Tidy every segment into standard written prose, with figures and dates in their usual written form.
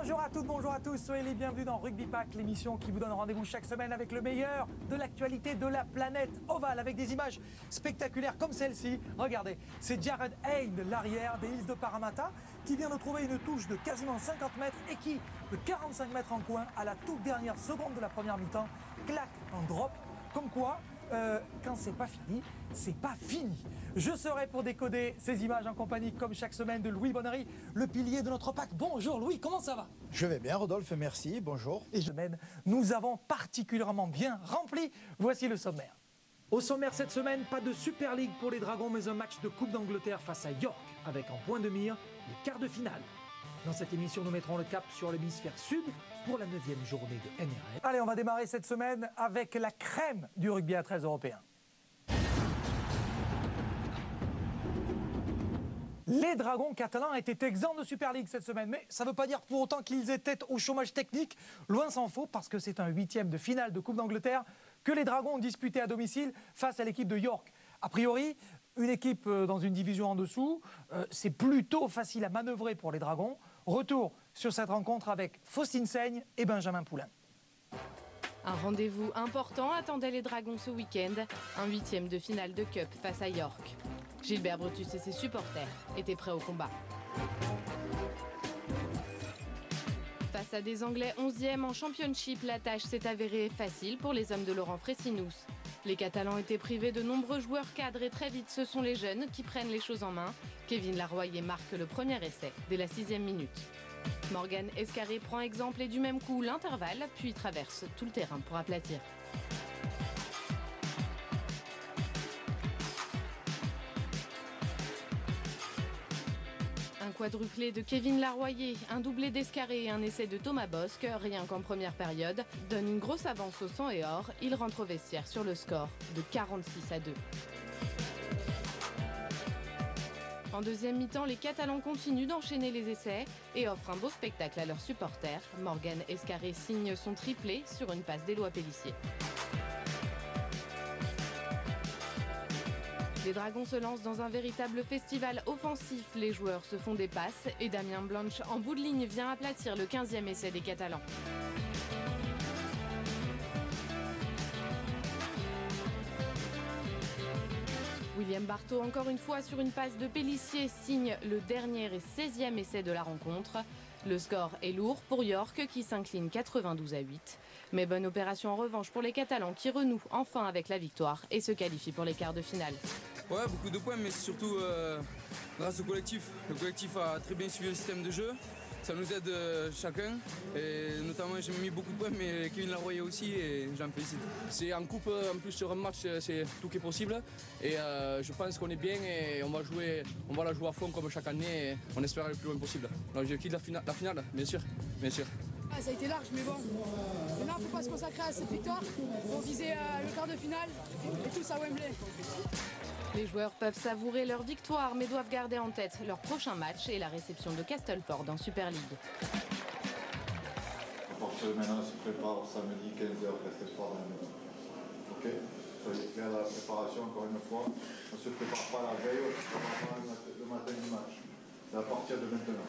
Bonjour à toutes, bonjour à tous, soyez les bienvenus dans Rugby Pack, l'émission qui vous donne rendez-vous chaque semaine avec le meilleur de l'actualité de la planète ovale, avec des images spectaculaires comme celle-ci. Regardez, c'est Jared Hayne, l'arrière des Hills de Parramatta, qui vient de trouver une touche de quasiment 50 mètres et qui, de 45 mètres en coin, à la toute dernière seconde de la première mi-temps, claque un drop, comme quoi... quand c'est pas fini, c'est pas fini. Je serai pour décoder ces images en compagnie, comme chaque semaine, de Louis Bonnery, le pilier de notre pack. Bonjour Louis, comment ça va? Je vais bien Rodolphe, merci, bonjour. Et semaine, nous avons particulièrement bien rempli. Voici le sommaire. Au sommaire cette semaine, pas de Super League pour les Dragons, mais un match de Coupe d'Angleterre face à York, avec en point de mire les quarts de finale. Dans cette émission, nous mettrons le cap sur l'hémisphère sud pour la 9e journée de NRL. Allez, on va démarrer cette semaine avec la crème du rugby à 13 européen. Les Dragons catalans étaient exempts de Super League cette semaine, mais ça ne veut pas dire pour autant qu'ils étaient au chômage technique. Loin s'en faut, parce que c'est un 8e de finale de Coupe d'Angleterre que les Dragons ont disputé à domicile face à l'équipe de York. A priori, une équipe dans une division en dessous, c'est plutôt facile à manœuvrer pour les Dragons. Retour sur cette rencontre avec Faustine Seigne et Benjamin Poulain. Un rendez-vous important attendait les Dragons ce week-end, un 8e de finale de Cup face à York. Gilbert Brutus et ses supporters étaient prêts au combat. Face à des Anglais 11e en Championship, la tâche s'est avérée facile pour les hommes de Laurent Fresinus. Les Catalans étaient privés de nombreux joueurs cadres et très vite ce sont les jeunes qui prennent les choses en main. Kevin Larroyer marque le premier essai dès la 6e minute. Morgan Escarré prend exemple et du même coup l'intervalle, puis traverse tout le terrain pour aplatir. Un quadruplé de Kevin Larroyer, un doublé d'Escarré et un essai de Thomas Bosque, rien qu'en première période, donne une grosse avance au sang et or. Il rentre au vestiaire sur le score de 46-2. En deuxième mi-temps, les Catalans continuent d'enchaîner les essais et offrent un beau spectacle à leurs supporters. Morgan Escarré signe son triplé sur une passe d'Éloi Pélissier. Les Dragons se lancent dans un véritable festival offensif. Les joueurs se font des passes et Damien Blanche en bout de ligne vient aplatir le 15e essai des Catalans. William Barthaud, encore une fois sur une passe de Pélissier, signe le dernier et 16e essai de la rencontre. Le score est lourd pour York qui s'incline 92-8. Mais bonne opération en revanche pour les Catalans qui renouent enfin avec la victoire et se qualifient pour les quarts de finale. Ouais, beaucoup de points, mais c'est surtout grâce au collectif. Le collectif a très bien suivi le système de jeu. Ça nous aide chacun. Et notamment, j'ai mis beaucoup de points, mais Kevin Larroyer aussi, et j'en félicite. C'est en coupe, en plus sur un match, c'est tout qui est possible. Et je pense qu'on est bien et on va la jouer à fond comme chaque année. Et on espère aller le plus loin possible. L'objectif de la finale, bien sûr, bien sûr. Ah, ça a été large, mais bon. Maintenant, il ne faut pas se consacrer à cette victoire. Il faut viser le quart de finale et tous à Wembley. Les joueurs peuvent savourer leur victoire, mais doivent garder en tête leur prochain match et la réception de Castleford en Super League. À partir de maintenant, on se prépare samedi 15h, Castleford. Ok? Soyez prêts à la préparation, encore une fois. On ne se prépare pas la veille, on se prépare pas le matin du match. C'est à partir de maintenant.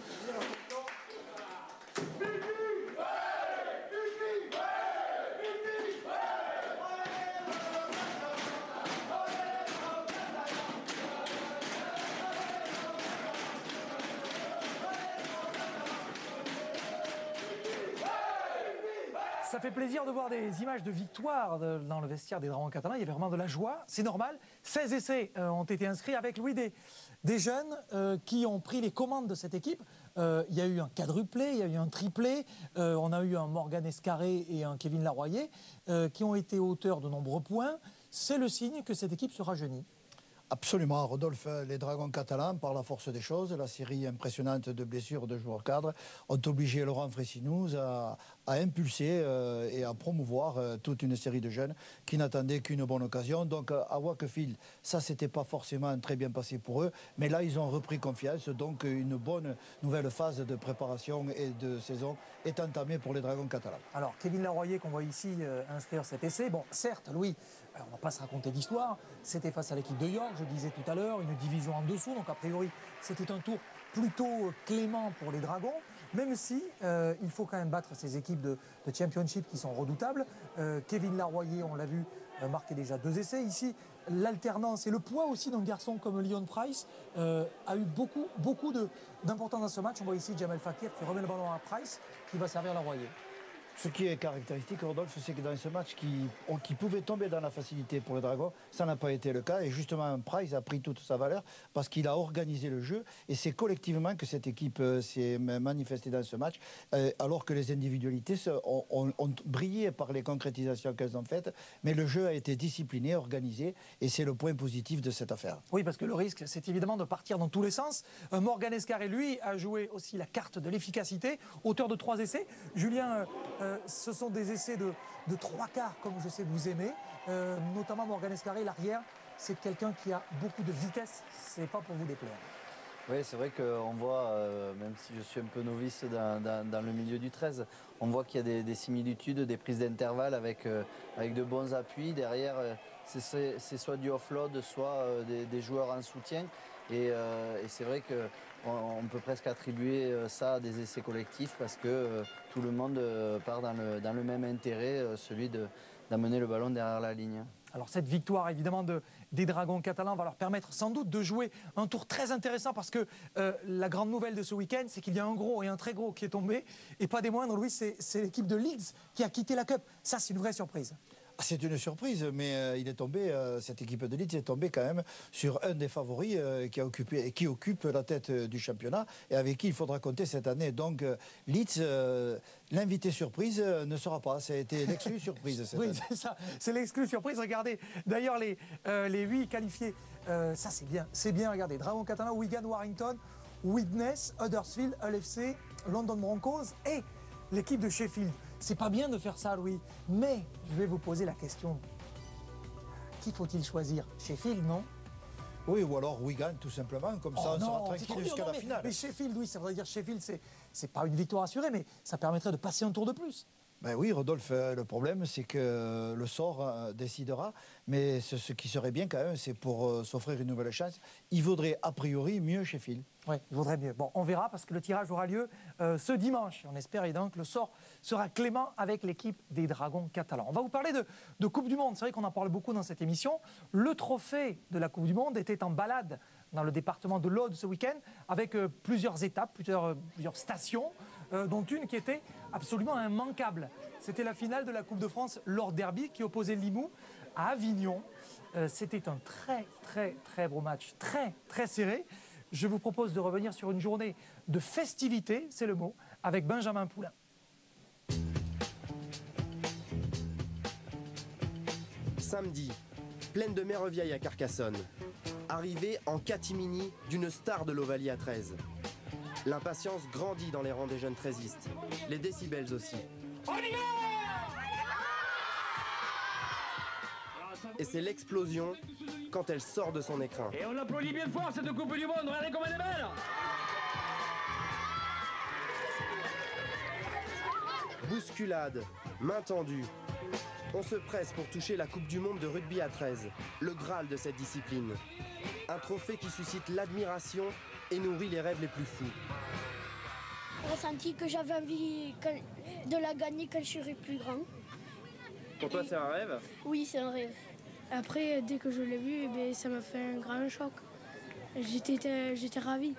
Ça fait plaisir de voir des images de victoire dans le vestiaire des Dragons catalans. Il y avait vraiment de la joie, c'est normal. 16 essais ont été inscrits avec Louis, des jeunes qui ont pris les commandes de cette équipe. Il y a eu un quadruplé, il y a eu un triplé, on a eu un Morgan Escarré et un Kevin Larroyer qui ont été auteurs de nombreux points. C'est le signe que cette équipe se rajeunit. Absolument, Rodolphe, les Dragons catalans, par la force des choses, la série impressionnante de blessures de joueurs cadres, ont obligé Laurent Fresinus à impulser et à promouvoir toute une série de jeunes qui n'attendaient qu'une bonne occasion. Donc à Wakefield, ça s'était pas forcément très bien passé pour eux, mais là ils ont repris confiance, donc une bonne nouvelle phase de préparation et de saison est entamée pour les Dragons catalans. Alors Kevin Larroyer qu'on voit ici inscrire cet essai, bon certes Louis, on ne va pas se raconter d'histoire, c'était face à l'équipe de York, je disais tout à l'heure, une division en dessous, donc a priori c'était un tour plutôt clément pour les Dragons, même si il faut quand même battre ces équipes de Championship qui sont redoutables. Kevin Larroyer, on l'a vu, marquer déjà 2 essais. Ici, l'alternance et le poids aussi d'un garçon comme Leon Price a eu beaucoup d'importance dans ce match. On voit ici Jamel Fakir qui remet le ballon à Price, qui va servir Larroyer. Ce qui est caractéristique, Rodolphe, c'est que dans ce match qui pouvait tomber dans la facilité pour les Dragons, ça n'a pas été le cas. Et justement, Price a pris toute sa valeur parce qu'il a organisé le jeu. Et c'est collectivement que cette équipe s'est manifestée dans ce match, alors que les individualités ont brillé par les concrétisations qu'elles ont faites. Mais le jeu a été discipliné, organisé. Et c'est le point positif de cette affaire. Oui, parce que le risque, c'est évidemment de partir dans tous les sens. Morgan Escarré, lui, a joué aussi la carte de l'efficacité, auteur de 3 essais. Julien... ce sont des essais de 3 quarts, comme je sais que vous aimez. Notamment Morgan Escarré, l'arrière, c'est quelqu'un qui a beaucoup de vitesse. C'est pas pour vous déplaire. Oui, c'est vrai qu'on voit, même si je suis un peu novice dans le milieu du 13, on voit qu'il y a des similitudes, des prises d'intervalle avec de bons appuis. Derrière, c'est soit du offload, soit des joueurs en soutien. Et c'est vrai qu'on peut presque attribuer ça à des essais collectifs parce que tout le monde part dans le même intérêt, celui d'amener le ballon derrière la ligne. Alors cette victoire évidemment des Dragons catalans va leur permettre sans doute de jouer un tour très intéressant parce que la grande nouvelle de ce week-end, c'est qu'il y a un gros et un très gros qui est tombé. Et pas des moindres, Louis, c'est l'équipe de Leeds qui a quitté la Cup. Ça, c'est une vraie surprise. C'est une surprise, mais il est tombé, cette équipe de Leeds est tombée quand même sur un des favoris qui occupe la tête du championnat et avec qui il faudra compter cette année. Donc Leeds, l'invité surprise ne sera pas. Ça a été l'exclu surprise cette année. Oui, c'est ça, c'est l'exclu surprise. Regardez, d'ailleurs les 8 qualifiés, ça c'est bien, regardez. Dragons catalans, Wigan, Warrington, Widnes, Huddersfield, Hull FC, London Broncos et l'équipe de Sheffield. C'est pas bien de faire ça, Louis, mais je vais vous poser la question. Qui faut-il choisir? Sheffield, non? Oui, ou alors Wigan, tout simplement, comme ça on sera tranquille jusqu'à la finale. Mais Sheffield, oui, ça veut dire Sheffield, c'est pas une victoire assurée, mais ça permettrait de passer un tour de plus. Ben oui, Rodolphe, le problème, c'est que le sort décidera. Mais ce qui serait bien quand même, c'est pour s'offrir une nouvelle chance. Il vaudrait a priori mieux Sheffield. Oui, il vaudrait mieux. Bon, on verra parce que le tirage aura lieu ce dimanche. On espère évidemment que le sort sera clément avec l'équipe des Dragons catalans. On va vous parler de Coupe du Monde. C'est vrai qu'on en parle beaucoup dans cette émission. Le trophée de la Coupe du Monde était en balade dans le département de l'Aude ce week-end avec plusieurs étapes, plusieurs stations, dont une qui était absolument immanquable. C'était la finale de la Coupe de France Lord Derby qui opposait Limoux à Avignon. C'était un très beau match, très serré. Je vous propose de revenir sur une journée de festivité, c'est le mot, avec Benjamin Poulain. Samedi, plaine de Mérevieille à Carcassonne. Arrivée en catimini d'une star de l'Ovalie à 13. L'impatience grandit dans les rangs des jeunes treizistes. Les décibels aussi. Et c'est l'explosion quand elle sort de son écrin. Et on applaudit bien fort cette Coupe du Monde, regardez comme elle est belle! Bousculade, main tendue. On se presse pour toucher la Coupe du Monde de rugby à 13, le Graal de cette discipline. Un trophée qui suscite l'admiration et nourrit les rêves les plus fous. J'ai ressenti que j'avais envie de la gagner quand je serai plus grand. Pour toi, c'est un rêve? Oui, c'est un rêve. Après, dès que je l'ai vu, ça m'a fait un grand choc. J'étais ravie.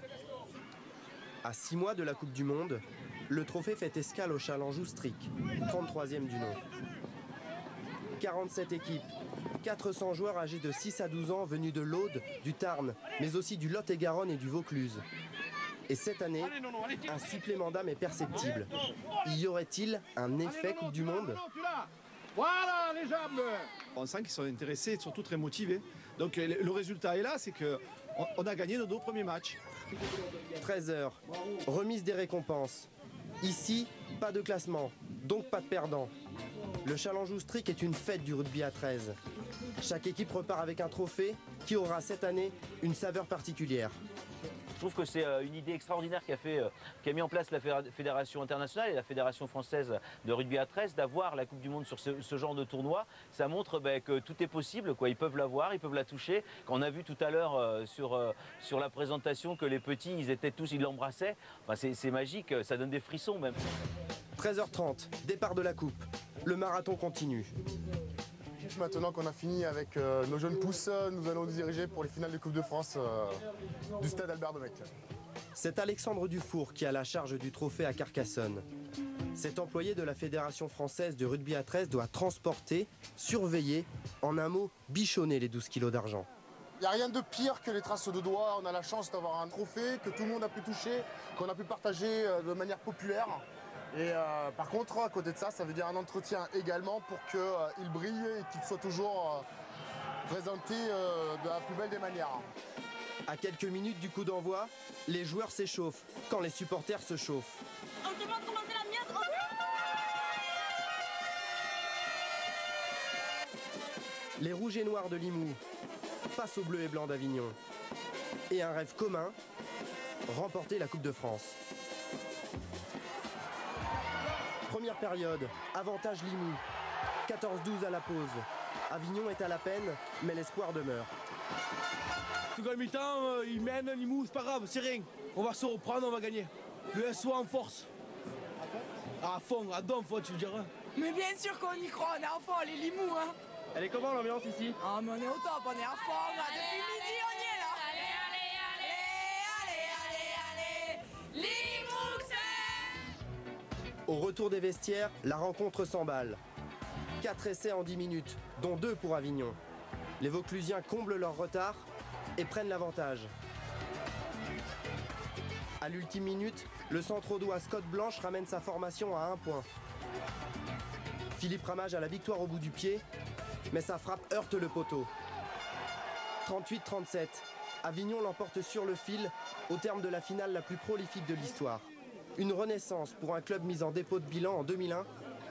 À 6 mois de la Coupe du Monde, le trophée fait escale au Challenge Strict, 33e du nom. 47 équipes, 400 joueurs âgés de 6 à 12 ans venus de l'Aude, du Tarn, mais aussi du Lot-et-Garonne et du Vaucluse. Et cette année, un supplément d'âme est perceptible. Y aurait-il un effet Coupe du Monde ? Voilà les jambes. On sent qu'ils sont intéressés et surtout très motivés. Donc le résultat est là, c'est qu'on a gagné nos 2 premiers matchs. 13h, remise des récompenses. Ici, pas de classement, donc pas de perdant. Le Challenge Strict est une fête du rugby à 13. Chaque équipe repart avec un trophée qui aura cette année une saveur particulière. trouve que c'est une idée extraordinaire qu'a mis en place la Fédération internationale et la Fédération française de rugby à 13 d'avoir la Coupe du Monde sur ce genre de tournoi. Ça montre que tout est possible, quoi. Ils peuvent la voir, ils peuvent la toucher. Quand on a vu tout à l'heure sur la présentation que les petits, ils l'embrassaient. Enfin, c'est magique, ça donne des frissons même. 13h30, départ de la Coupe. Le marathon continue. Maintenant qu'on a fini avec nos jeunes pousses, nous allons nous diriger pour les finales de Coupe de France du stade Albert Domecq. C'est Alexandre Dufour qui a la charge du trophée à Carcassonne. Cet employé de la Fédération française de rugby à 13 doit transporter, surveiller, en un mot, bichonner les 12 kilos d'argent. Il n'y a rien de pire que les traces de doigts. On a la chance d'avoir un trophée que tout le monde a pu toucher, qu'on a pu partager de manière populaire. Et par contre, à côté de ça, ça veut dire un entretien également pour qu'il brille et qu'il soit toujours présenté de la plus belle des manières. À quelques minutes du coup d'envoi, les joueurs s'échauffent quand les supporters se chauffent. On te demande comment c'est la mienne. Les rouges et noirs de Limoux face aux bleus et blancs d'Avignon. Et un rêve commun, remporter la Coupe de France. Première période, avantage Limoux. 14-12 à la pause. Avignon est à la peine, mais l'espoir demeure. Seconde mi-temps, il mène Limoux, c'est pas grave, c'est rien. On va se reprendre, on va gagner. Le SO en force. À fond, à donf, tu dirais. Mais bien sûr qu'on y croit, on est à fond, les Limoux, hein. Elle est comment l'ambiance ici? Ah, mais on est au top, on est à fond, là. Depuis midi, on y est là. Allez, Limoux. Au retour des vestiaires, la rencontre s'emballe. 4 essais en 10 minutes, dont 2 pour Avignon. Les Vauclusiens comblent leur retard et prennent l'avantage. À l'ultime minute, le centre-audois Scott Blanche ramène sa formation à 1 point. Philippe Ramage a la victoire au bout du pied, mais sa frappe heurte le poteau. 38-37, Avignon l'emporte sur le fil au terme de la finale la plus prolifique de l'histoire. Une renaissance pour un club mis en dépôt de bilan en 2001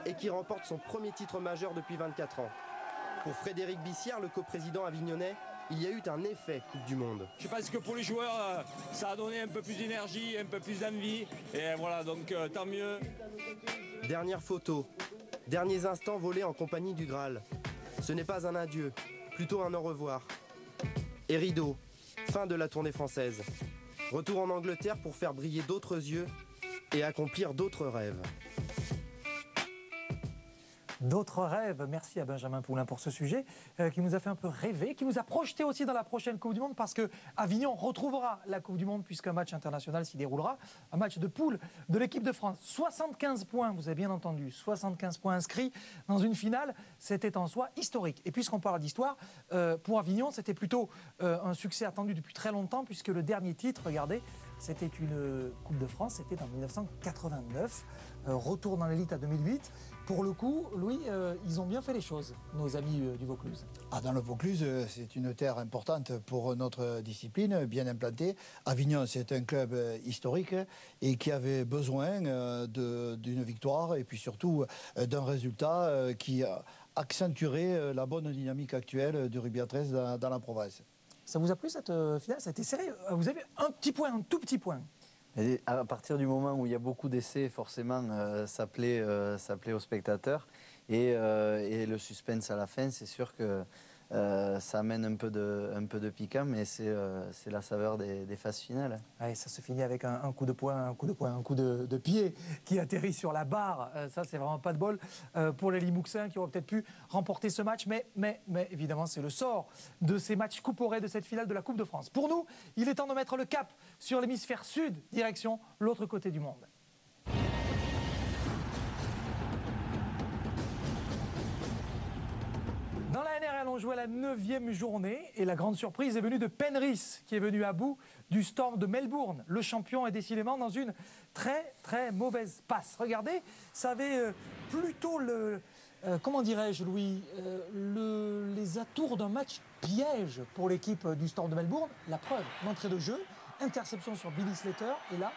et qui remporte son premier titre majeur depuis 24 ans. Pour Frédéric Bissière, le coprésident avignonnais, il y a eu un effet Coupe du Monde. Je pense que pour les joueurs, ça a donné un peu plus d'énergie, un peu plus d'envie. Et voilà, donc tant mieux. Dernière photo. Derniers instants volés en compagnie du Graal. Ce n'est pas un adieu, plutôt un au revoir. Et rideau, fin de la tournée française. Retour en Angleterre pour faire briller d'autres yeux et accomplir d'autres rêves. D'autres rêves, merci à Benjamin Poulain pour ce sujet qui nous a fait un peu rêver, qui nous a projeté aussi dans la prochaine Coupe du Monde parce que Avignon retrouvera la Coupe du Monde puisqu'un match international s'y déroulera, un match de poule de l'équipe de France. 75 points, vous avez bien entendu, 75 points inscrits dans une finale, c'était en soi historique. Et puisqu'on parle d'histoire, pour Avignon, c'était plutôt un succès attendu depuis très longtemps puisque le dernier titre, regardez, c'était une Coupe de France, c'était en 1989, retour dans l'élite à 2008. Pour le coup, Louis, ils ont bien fait les choses, nos amis du Vaucluse. Dans le Vaucluse, c'est une terre importante pour notre discipline, bien implantée. Avignon, c'est un club historique et qui avait besoin d'une victoire et puis surtout d'un résultat qui accentuerait la bonne dynamique actuelle du rugby à 13 dans la province. Ça vous a plu cette finale? Ça a été serré. Vous avez un petit point, un tout petit point. Et à partir du moment où il y a beaucoup d'essais, forcément, ça plaît aux spectateurs. Et le suspense à la fin, c'est sûr que ça amène un peu de piquant, mais c'est la saveur des phases finales. Ouais, ça se finit avec un coup de poing, un coup de pied qui atterrit sur la barre. Ça, c'est vraiment pas de bol pour les Limouxins qui auraient peut-être pu remporter ce match. Mais évidemment, c'est le sort de ces matchs couperets de cette finale de la Coupe de France. Pour nous, il est temps de mettre le cap sur l'hémisphère sud, direction l'autre côté du monde. Dans la NRL, on jouait la 9e journée et la grande surprise est venue de Penrith qui est venu à bout du Storm de Melbourne. Le champion est décidément dans une très très mauvaise passe. Regardez, ça avait plutôt comment dirais-je, Louis, les atours d'un match piège pour l'équipe du Storm de Melbourne. La preuve, l'entrée de jeu, interception sur Billy Slater et là,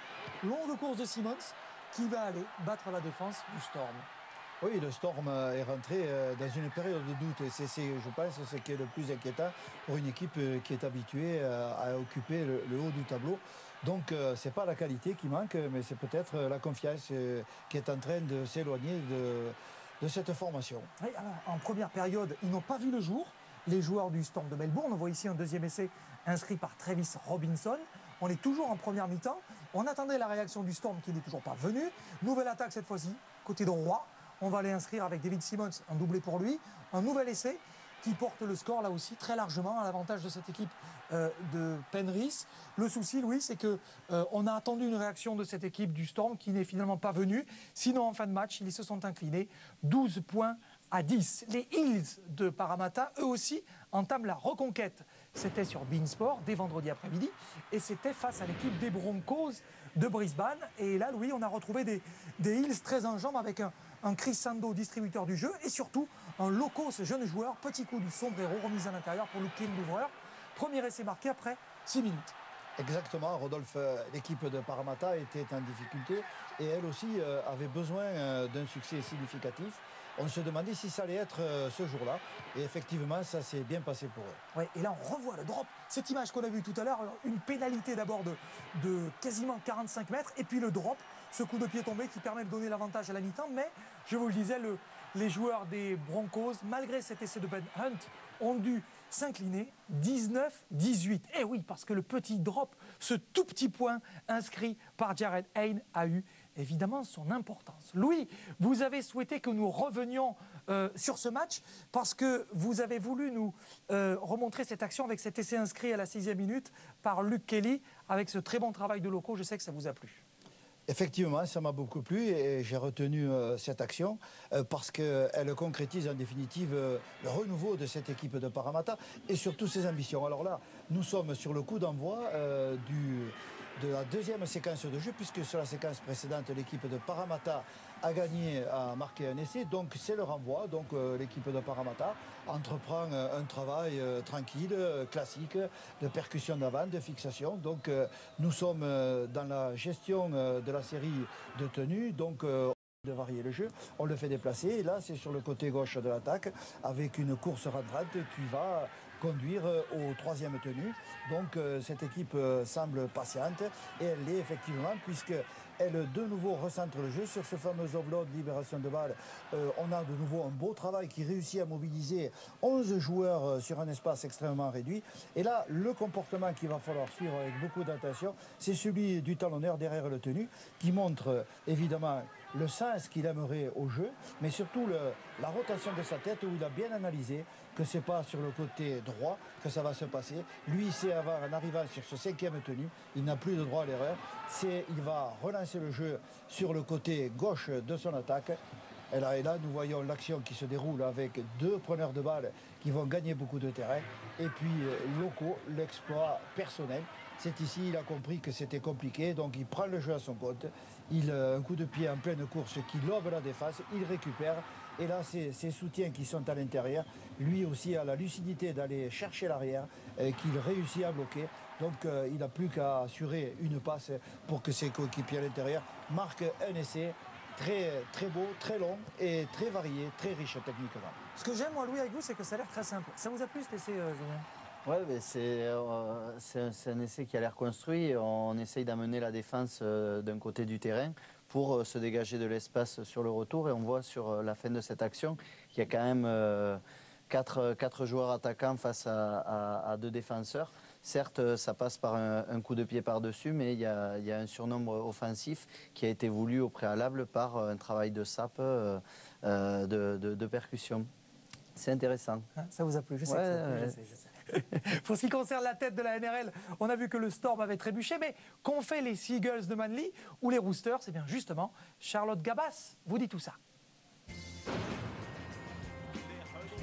longue course de Simmons qui va aller battre la défense du Storm. Oui, le Storm est rentré dans une période de doute et c'est, je pense, ce qui est le plus inquiétant pour une équipe qui est habituée à occuper le haut du tableau. Donc c'est pas la qualité qui manque, mais c'est peut-être la confiance qui est en train de s'éloigner de cette formation. Oui, alors, en première période, ils n'ont pas vu le jour. Les joueurs du Storm de Melbourne, on voit ici un deuxième essai inscrit par Travis Robinson. On est toujours en première mi-temps. On attendait la réaction du Storm qui n'est toujours pas venue. Nouvelle attaque cette fois-ci, côté droit. On va aller inscrire avec David Simmons, un doublé pour lui. Un nouvel essai qui porte le score là aussi très largement à l'avantage de cette équipe de Penrith. Le souci, Louis, c'est qu'on a attendu une réaction de cette équipe du Storm qui n'est finalement pas venue. Sinon, en fin de match, ils se sont inclinés 12 points à 10. Les Hills de Parramatta, eux aussi, entament la reconquête. C'était sur beIN Sport dès vendredi après-midi et c'était face à l'équipe des Broncos de Brisbane. Et là, Louis, on a retrouvé des Hills très en jambes avec un Chris Sando, distributeur du jeu, et surtout un Loco, ce jeune joueur, petit coup du sombrero, remise à l'intérieur pour Luke King, l'ouvreur. Premier essai marqué après 6 minutes. Exactement, Rodolphe, l'équipe de Parramatta était en difficulté et elle aussi avait besoin d'un succès significatif. On se demandait si ça allait être ce jour-là et effectivement ça s'est bien passé pour eux. Ouais, et là on revoit le drop, cette image qu'on a vue tout à l'heure, une pénalité d'abord de quasiment 45 mètres et puis le drop, ce coup de pied tombé qui permet de donner l'avantage à la mi-temps. Mais je vous le disais, les joueurs des Broncos, malgré cet essai de Ben Hunt, ont dû s'incliner 19-18. Et oui, parce que le petit drop, ce tout petit point inscrit par Jared Hayne a eu évidemment son importance. Louis, vous avez souhaité que nous revenions sur ce match parce que vous avez voulu nous remontrer cette action avec cet essai inscrit à la 6e minute par Luke Kelly avec ce très bon travail de Loco. Je sais que ça vous a plu. Effectivement, ça m'a beaucoup plu et j'ai retenu cette action parce qu'elle concrétise en définitive le renouveau de cette équipe de Parramatta et surtout ses ambitions. Alors là, nous sommes sur le coup d'envoi de la deuxième séquence de jeu, puisque sur la séquence précédente, l'équipe de Parramatta a marqué un essai, donc c'est le renvoi. Donc l'équipe de Parramatta entreprend un travail tranquille, classique, de percussion d'avant, de fixation. Donc nous sommes dans la gestion de la série de tenues, donc de varier le jeu. On le fait déplacer, et là c'est sur le côté gauche de l'attaque, avec une course rentrante qui va conduire au troisième tenue. Donc cette équipe semble patiente et elle l'est effectivement puisqu'elle de nouveau recentre le jeu sur ce fameux offload, libération de balle. On a de nouveau un beau travail qui réussit à mobiliser 11 joueurs sur un espace extrêmement réduit. Et là, le comportement qu'il va falloir suivre avec beaucoup d'attention, c'est celui du talonneur derrière le tenu qui montre évidemment le sens qu'il aimerait au jeu, mais surtout la rotation de sa tête où il a bien analysé que c'est pas sur le côté droit que ça va se passer. Lui, il sait avoir, en arrivant sur ce 5e tenu, il n'a plus de droit à l'erreur. Il va relancer le jeu sur le côté gauche de son attaque. Et là, nous voyons l'action qui se déroule avec 2 preneurs de balles qui vont gagner beaucoup de terrain. Et puis, Loco, l'exploit personnel. C'est ici, il a compris que c'était compliqué, donc il prend le jeu à son compte. Un coup de pied en pleine course qui lobe la défense, il récupère. Et là, ses soutiens qui sont à l'intérieur, lui aussi a la lucidité d'aller chercher l'arrière, qu'il réussit à bloquer. Donc il n'a plus qu'à assurer une passe pour que ses coéquipiers à l'intérieur marquent un essai très, très beau, très long et très varié, très riche techniquement. Ce que j'aime, moi, Louis, avec vous, c'est que ça a l'air très simple. Ça vous a plu cet essai, Julien ? Ouais, mais c'est un essai qui a l'air construit. On essaye d'amener la défense d'un côté du terrain pour se dégager de l'espace sur le retour. Et on voit sur la fin de cette action qu'il y a quand même 4 joueurs attaquants face à 2 défenseurs. Certes, ça passe par un coup de pied par-dessus, mais il y a un surnombre offensif qui a été voulu au préalable par un travail de sape, de percussion. C'est intéressant. Ça vous a plu, je sais. Je sais. Pour ce qui concerne la tête de la NRL, on a vu que le Storm avait trébuché, mais qu'ont fait les Seagulls de Manly ou les Roosters? C'est bien justement Charlotte Gabas vous dit tout ça.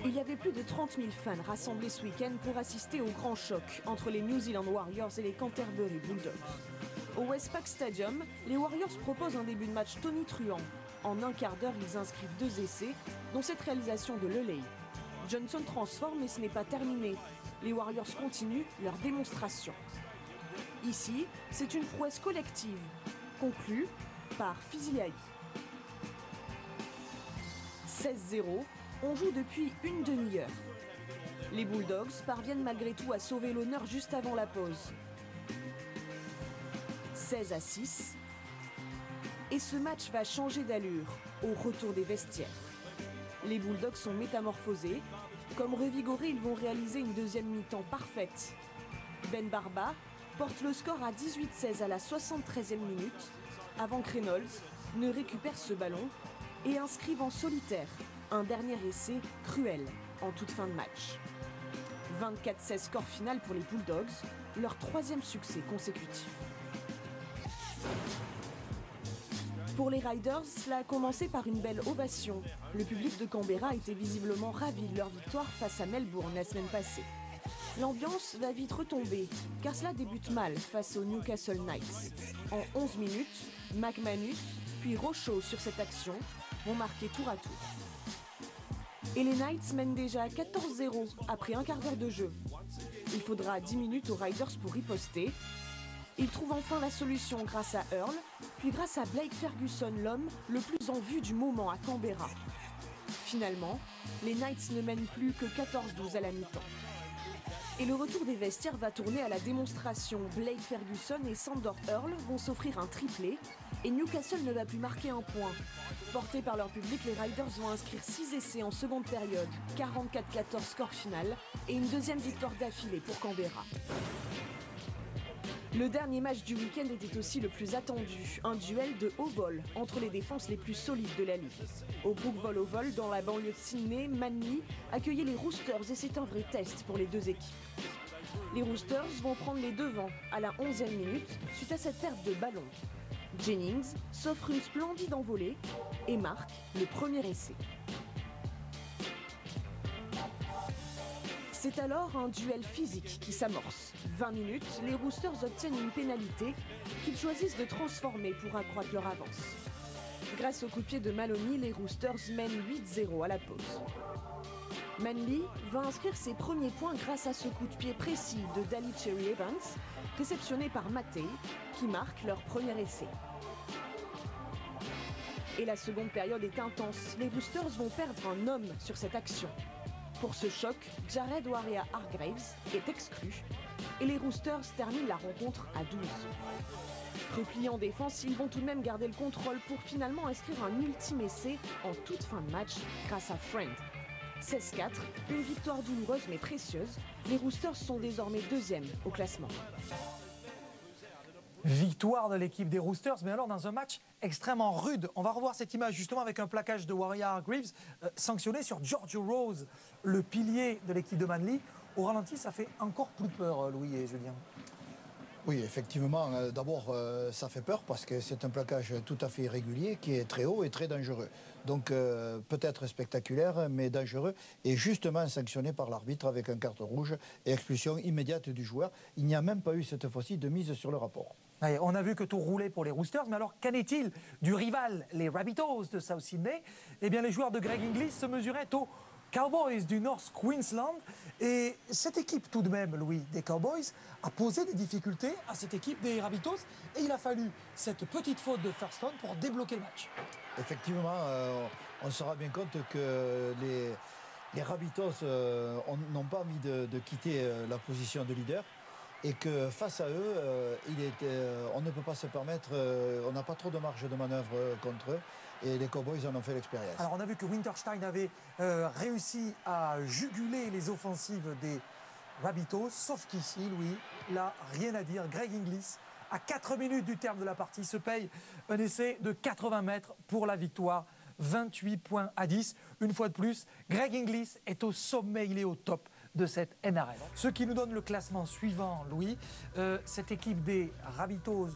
Il y avait plus de 30 000 fans rassemblés ce week-end pour assister au grand choc entre les New Zealand Warriors et les Canterbury Bulldogs. Au Westpac Stadium, les Warriors proposent un début de match tonitruant. En un quart d'heure, ils inscrivent 2 essais, dont cette réalisation de Lelei. Johnson transforme, mais ce n'est pas terminé. Les Warriors continuent leur démonstration. Ici, c'est une prouesse collective, conclue par Fiziliaï. 16-0, on joue depuis une demi-heure. Les Bulldogs parviennent malgré tout à sauver l'honneur juste avant la pause. 16-6. Et ce match va changer d'allure au retour des vestiaires. Les Bulldogs sont métamorphosés. Comme revigorés, ils vont réaliser une deuxième mi-temps parfaite. Ben Barba porte le score à 18-16 à la 73e minute, avant que Reynolds ne récupère ce ballon et inscrive en solitaire un dernier essai cruel en toute fin de match. 24-16 score final pour les Bulldogs, leur 3e succès consécutif. Pour les Riders, cela a commencé par une belle ovation. Le public de Canberra était visiblement ravi de leur victoire face à Melbourne la semaine passée. L'ambiance va vite retomber, car cela débute mal face aux Newcastle Knights. En 11 minutes, McManus puis Rochaud sur cette action vont marquer tour à tour. Et les Knights mènent déjà 14-0 après un quart d'heure de jeu. Il faudra 10 minutes aux Riders pour riposter. Ils trouvent enfin la solution grâce à Earl, puis grâce à Blake Ferguson, l'homme le plus en vue du moment à Canberra. Finalement, les Knights ne mènent plus que 14-12 à la mi-temps. Et le retour des vestiaires va tourner à la démonstration. Blake Ferguson et Sandor Earl vont s'offrir un triplé et Newcastle ne va plus marquer un point. Portés par leur public, les Riders vont inscrire 6 essais en seconde période, 44-14 score final et une deuxième victoire d'affilée pour Canberra. Le dernier match du week-end était aussi le plus attendu, un duel de haut vol entre les défenses les plus solides de la ligue. Au Brookvale Oval, dans la banlieue de Sydney, Manly accueillait les Roosters et c'est un vrai test pour les deux équipes. Les Roosters vont prendre les devants à la 11e minute suite à cette perte de ballon. Jennings s'offre une splendide envolée et marque le premier essai. C'est alors un duel physique qui s'amorce. 20 minutes, les Roosters obtiennent une pénalité qu'ils choisissent de transformer pour accroître leur avance. Grâce au coup de pied de Maloney, les Roosters mènent 8-0 à la pause. Manly va inscrire ses premiers points grâce à ce coup de pied précis de Daly Cherry Evans, réceptionné par Mattei, qui marque leur premier essai. Et la seconde période est intense. Les Roosters vont perdre un homme sur cette action. Pour ce choc, Jared Waerea-Hargreaves est exclu et les Roosters terminent la rencontre à 12. Repliés en défense, ils vont tout de même garder le contrôle pour finalement inscrire un ultime essai en toute fin de match grâce à Friend. 16-4, une victoire douloureuse mais précieuse. Les Roosters sont désormais deuxièmes au classement. Victoire de l'équipe des Roosters, mais alors dans un match extrêmement rude. On va revoir cette image justement avec un plaquage de Waerea-Hargreaves sanctionné sur George Rose, le pilier de l'équipe de Manly. Au ralenti, ça fait encore plus peur, Louis et Julien. Oui, effectivement. D'abord, ça fait peur parce que c'est un plaquage tout à fait irrégulier qui est très haut et très dangereux. Donc, peut-être spectaculaire, mais dangereux. Et justement sanctionné par l'arbitre avec un carte rouge et expulsion immédiate du joueur. Il n'y a même pas eu cette fois-ci de mise sur le rapport. Allez, on a vu que tout roulait pour les Roosters, mais alors qu'en est-il du rival, les Rabbitohs de South Sydney? Eh bien, les joueurs de Greg Inglis se mesuraient aux Cowboys du North Queensland. Et cette équipe, tout de même, Louis, des Cowboys, a posé des difficultés à cette équipe des Rabbitohs. Et il a fallu cette petite faute de Thurston pour débloquer le match. Effectivement, on se rend bien compte que les Rabbitohs n'ont pas envie de quitter la position de leader. Et que face à eux, on ne peut pas se permettre, on n'a pas trop de marge de manœuvre contre eux. Et les Cowboys en ont fait l'expérience. Alors on a vu que Winterstein avait réussi à juguler les offensives des Rabbitohs, sauf qu'ici, Louis, là, rien à dire. Greg Inglis, à 4 minutes du terme de la partie, se paye un essai de 80 mètres pour la victoire. 28 points à 10. Une fois de plus, Greg Inglis est au sommet, il est au top de cette NRL. Ce qui nous donne le classement suivant, Louis. Cette équipe des Rabbitohs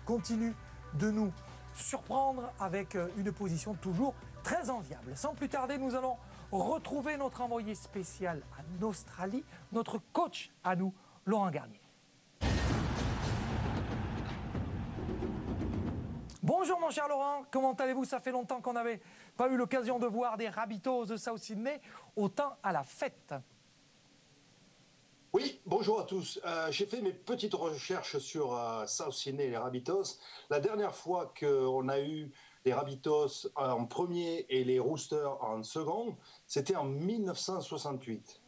continue de nous surprendre avec une position toujours très enviable. Sans plus tarder, nous allons retrouver notre envoyé spécial en Australie, notre coach à nous, Laurent Garnier. Bonjour mon cher Laurent, comment allez-vous? Ça fait longtemps qu'on n'avait pas eu l'occasion de voir des Rabbitohs de South Sydney autant à la fête. Oui, bonjour à tous. J'ai fait mes petites recherches sur South Sydney et les Rabbitohs. La dernière fois qu'on a eu les Rabbitohs en premier et les Roosters en second, c'était en 1968.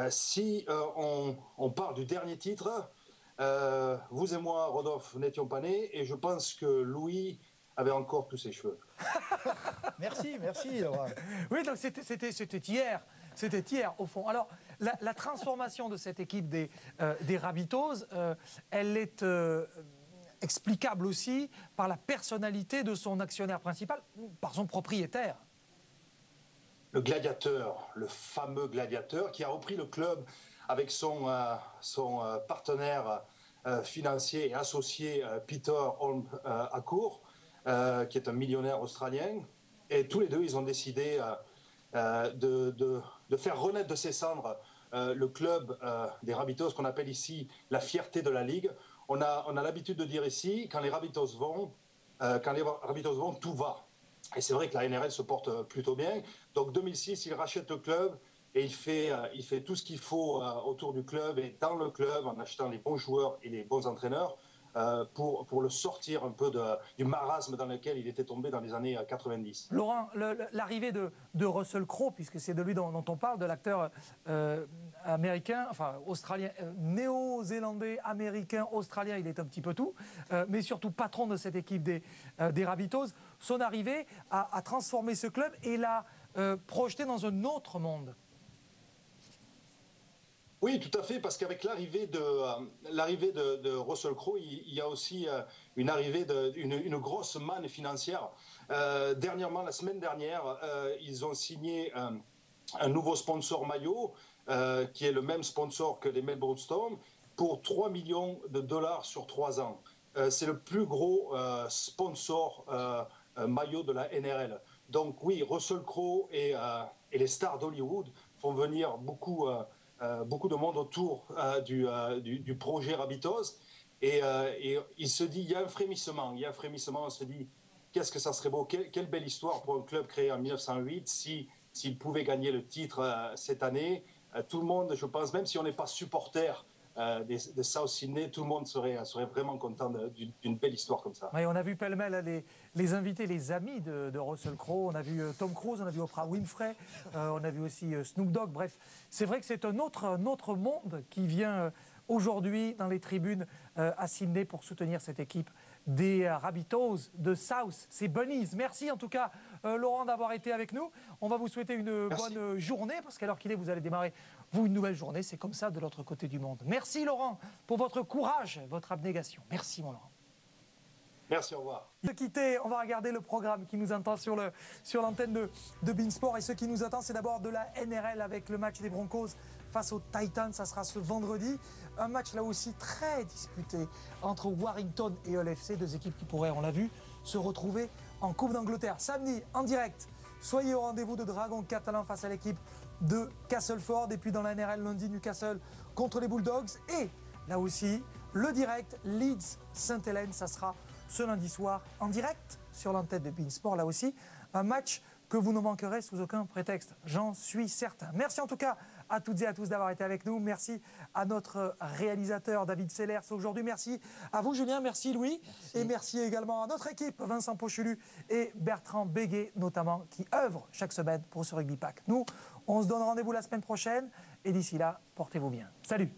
Si on part du dernier titre, vous et moi, Rodolphe, n'étions pas nés, et je pense que Louis avait encore tous ses cheveux. Merci, Laurent. Oui, donc c'était hier. C'était hier, au fond. Alors, la transformation de cette équipe des Rabbitohs, elle est explicable aussi par la personnalité de son actionnaire principal, par son propriétaire. Le Gladiateur, le fameux Gladiateur, qui a repris le club avec son partenaire financier et associé Peter Holm-Akur, qui est un millionnaire australien. Et tous les deux, ils ont décidé de faire renaître de ses cendres le club des Rabbitohs, qu'on appelle ici la fierté de la Ligue. On a l'habitude de dire ici, quand les Rabbitohs vont, tout va. Et c'est vrai que la NRL se porte plutôt bien. Donc 2006, il rachète le club et il fait tout ce qu'il faut autour du club et dans le club, en achetant les bons joueurs et les bons entraîneurs, pour le sortir un peu du marasme dans lequel il était tombé dans les années 90. Laurent, l'arrivée de Russell Crowe, puisque c'est de lui dont on parle, de l'acteur américain, enfin australien, néo-zélandais, américain, australien, il est un petit peu tout, mais surtout patron de cette équipe des Rabbitohs, son arrivée a transformé ce club et l'a projeté dans un autre monde. Oui, tout à fait, parce qu'avec l'arrivée de Russell Crowe, il y a aussi une arrivée une grosse manne financière. Dernièrement, la semaine dernière, ils ont signé un nouveau sponsor maillot, qui est le même sponsor que les Melbourne Storm, pour 3 millions de dollars sur 3 ans. C'est le plus gros sponsor maillot de la NRL. Donc oui, Russell Crowe et les stars d'Hollywood font venir beaucoup de monde autour du projet Rabbitohs et il se dit, il y a un frémissement, on se dit, qu'est-ce que ça serait beau, quelle belle histoire pour un club créé en 1908 s'il pouvait gagner le titre cette année. Tout le monde, je pense, même si on n'est pas supporter de South Sydney, tout le monde serait vraiment content d'une belle histoire comme ça. Oui, on a vu pêle-mêle les invités, les amis de Russell Crowe. On a vu Tom Cruise, on a vu Oprah Winfrey, on a vu aussi Snoop Dogg. Bref, c'est vrai que c'est un autre monde qui vient aujourd'hui dans les tribunes à Sydney pour soutenir cette équipe des Rabbitohs de South. C'est Bunnies. Merci en tout cas, Laurent, d'avoir été avec nous. On va vous souhaiter une bonne journée parce qu'à l'heure qu'il est, vous allez démarrer une nouvelle journée. C'est comme ça de l'autre côté du monde. Merci Laurent pour votre courage, votre abnégation. Merci mon Laurent. Merci, au revoir. De quitter, on va regarder le programme qui nous attend sur l'antenne de Beansport. Et ce qui nous attend, c'est d'abord de la NRL avec le match des Broncos face aux Titans. Ça sera ce vendredi. Un match là aussi très disputé entre Warrington et Hull FC, deux équipes qui pourraient, on l'a vu, se retrouver en Coupe d'Angleterre. Samedi, en direct, soyez au rendez-vous de Dragons Catalans face à l'équipe de Castleford. Et puis dans la NRL, lundi, Newcastle contre les Bulldogs. Et là aussi, le direct Leeds-Saint-Hélène, ça sera ce lundi soir en direct sur l'antenne de Beansport. Là aussi, un match que vous ne manquerez sous aucun prétexte, j'en suis certain. Merci en tout cas à toutes et à tous d'avoir été avec nous. Merci à notre réalisateur David Sellers aujourd'hui. Merci à vous Julien, merci Louis. Merci. Et merci également à notre équipe, Vincent Pochelu et Bertrand Béguet notamment, qui œuvrent chaque semaine pour ce Rugby Pack. Nous, on se donne rendez-vous la semaine prochaine et d'ici là, portez-vous bien. Salut.